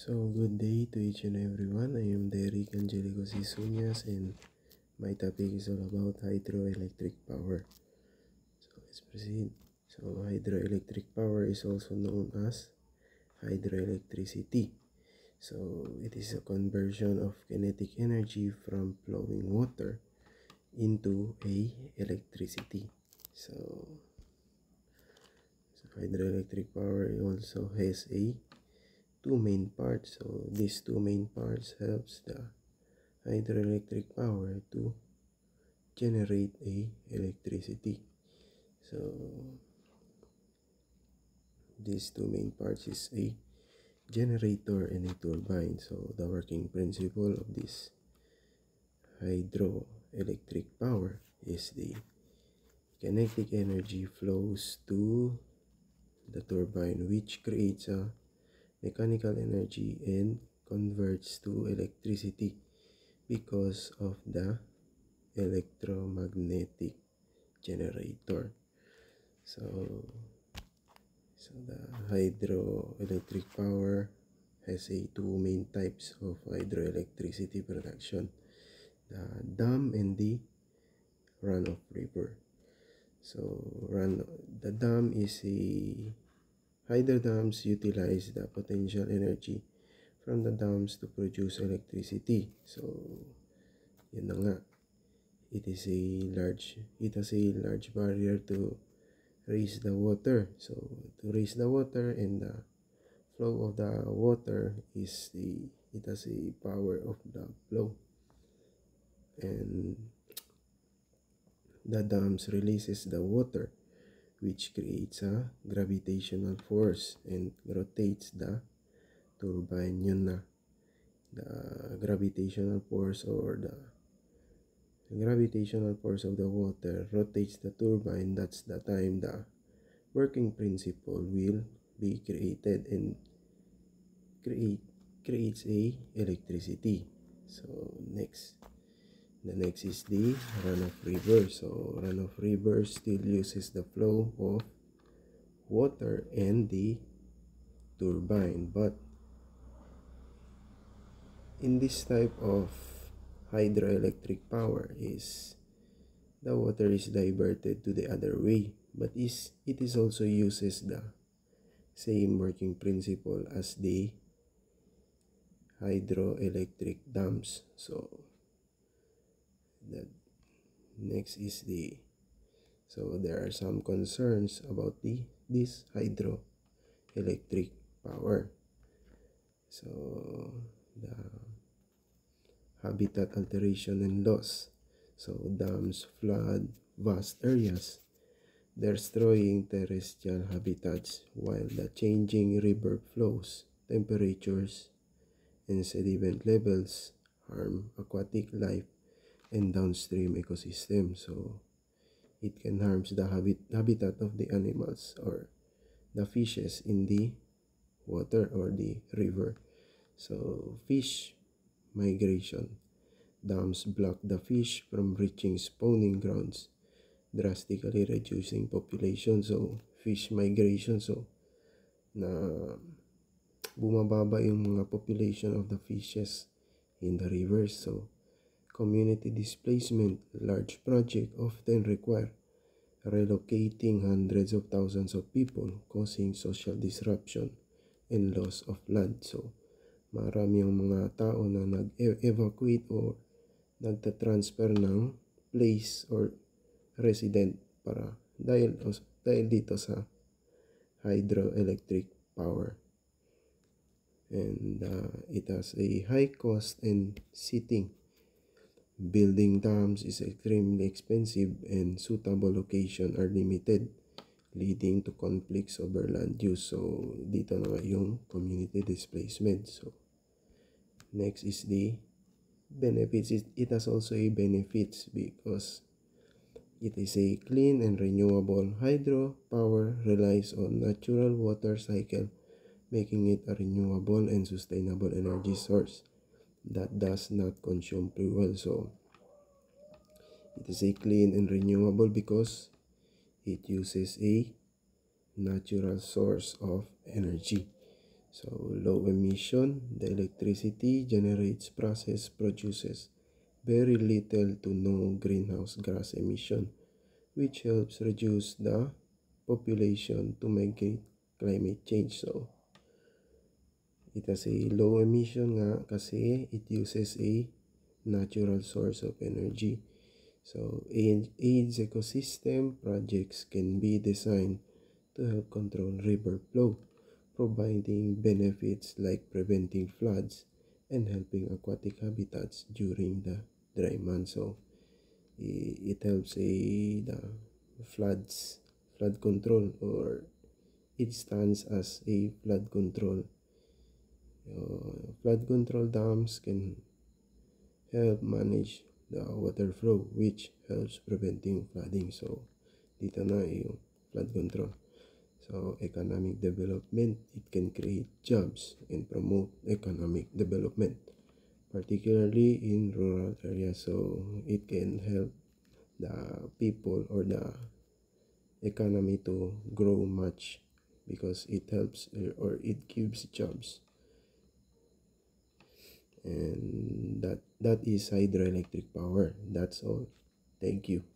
So, good day to each and everyone. I am Derek Angelico Sisunyas, and my topic is all about hydroelectric power. So, let's proceed. So, hydroelectric power is also known as hydroelectricity. So, it is a conversion of kinetic energy from flowing water into electricity. So hydroelectric power also has two main parts. So these two main parts helps the hydroelectric power to generate electricity. So these two main parts is a generator and a turbine. So the working principle of this hydroelectric power is the kinetic energy flows to the turbine, which creates a mechanical energy and converts to electricity because of the electromagnetic generator. So the hydroelectric power has two main types of hydroelectricity production: the dam and the runoff river. So the dam is hydro dams utilize the potential energy from the dams to produce electricity. So yun na nga, it has a large barrier to raise the water. So to raise the water, and the flow of the water it has a power of the flow, and the dams releases the water, which creates a gravitational force and rotates the turbine. Yun na, the gravitational force of the water rotates the turbine. That's the time the working principle will be created and creates electricity. So the next is the runoff river. So runoff river still uses the flow of water and the turbine, but in this type of hydroelectric power is the water is diverted to the other way, but it is also uses the same working principle as the hydroelectric dams. So the next is so there are some concerns about this hydroelectric power. So the habitat alteration and loss. So dams flood vast areas, destroying terrestrial habitats, while the changing river flows, temperatures, and sediment levels harm aquatic life and downstream ecosystem. So it can harm the habitat of the animals or the fishes in the water or the river. So fish migration. Dams block the fish from reaching spawning grounds, drastically reducing population. So fish migration, so na bumababa yung mga population of the fishes in the rivers. So community displacement. Large project often require relocating hundreds of thousands of people, causing social disruption and loss of land. So marami yung mga tao na nag-evacuate or nagta-transfer ng place or resident dahil dito sa hydroelectric power. And it has a high cost and sitting. Building dams is extremely expensive, and suitable location are limited, leading to conflicts over land use. So dito na yung community displacement. So next is the benefits. It has also a benefits because it is a clean and renewable. Hydro power relies on natural water cycle, making it a renewable and sustainable energy source that does not consume fuel. So it is a clean and renewable because it uses a natural source of energy. So low emission, the electricity generates process produces very little to no greenhouse gas emission, which helps reduce the population to mitigate climate change. So it has a low emission nga kasi it uses a natural source of energy. So AIDS ecosystem projects can be designed to help control river flow, providing benefits like preventing floods and helping aquatic habitats during the dry months. So it helps the flood control, or it stands as a flood control. Flood control dams can help manage the water flow, which helps preventing flooding. So dito na yung flood control. So economic development, it can create jobs and promote economic development, particularly in rural areas. So it can help the people or the economy to grow much because it helps or it gives jobs. And that is hydroelectric power. That's all. Thank you.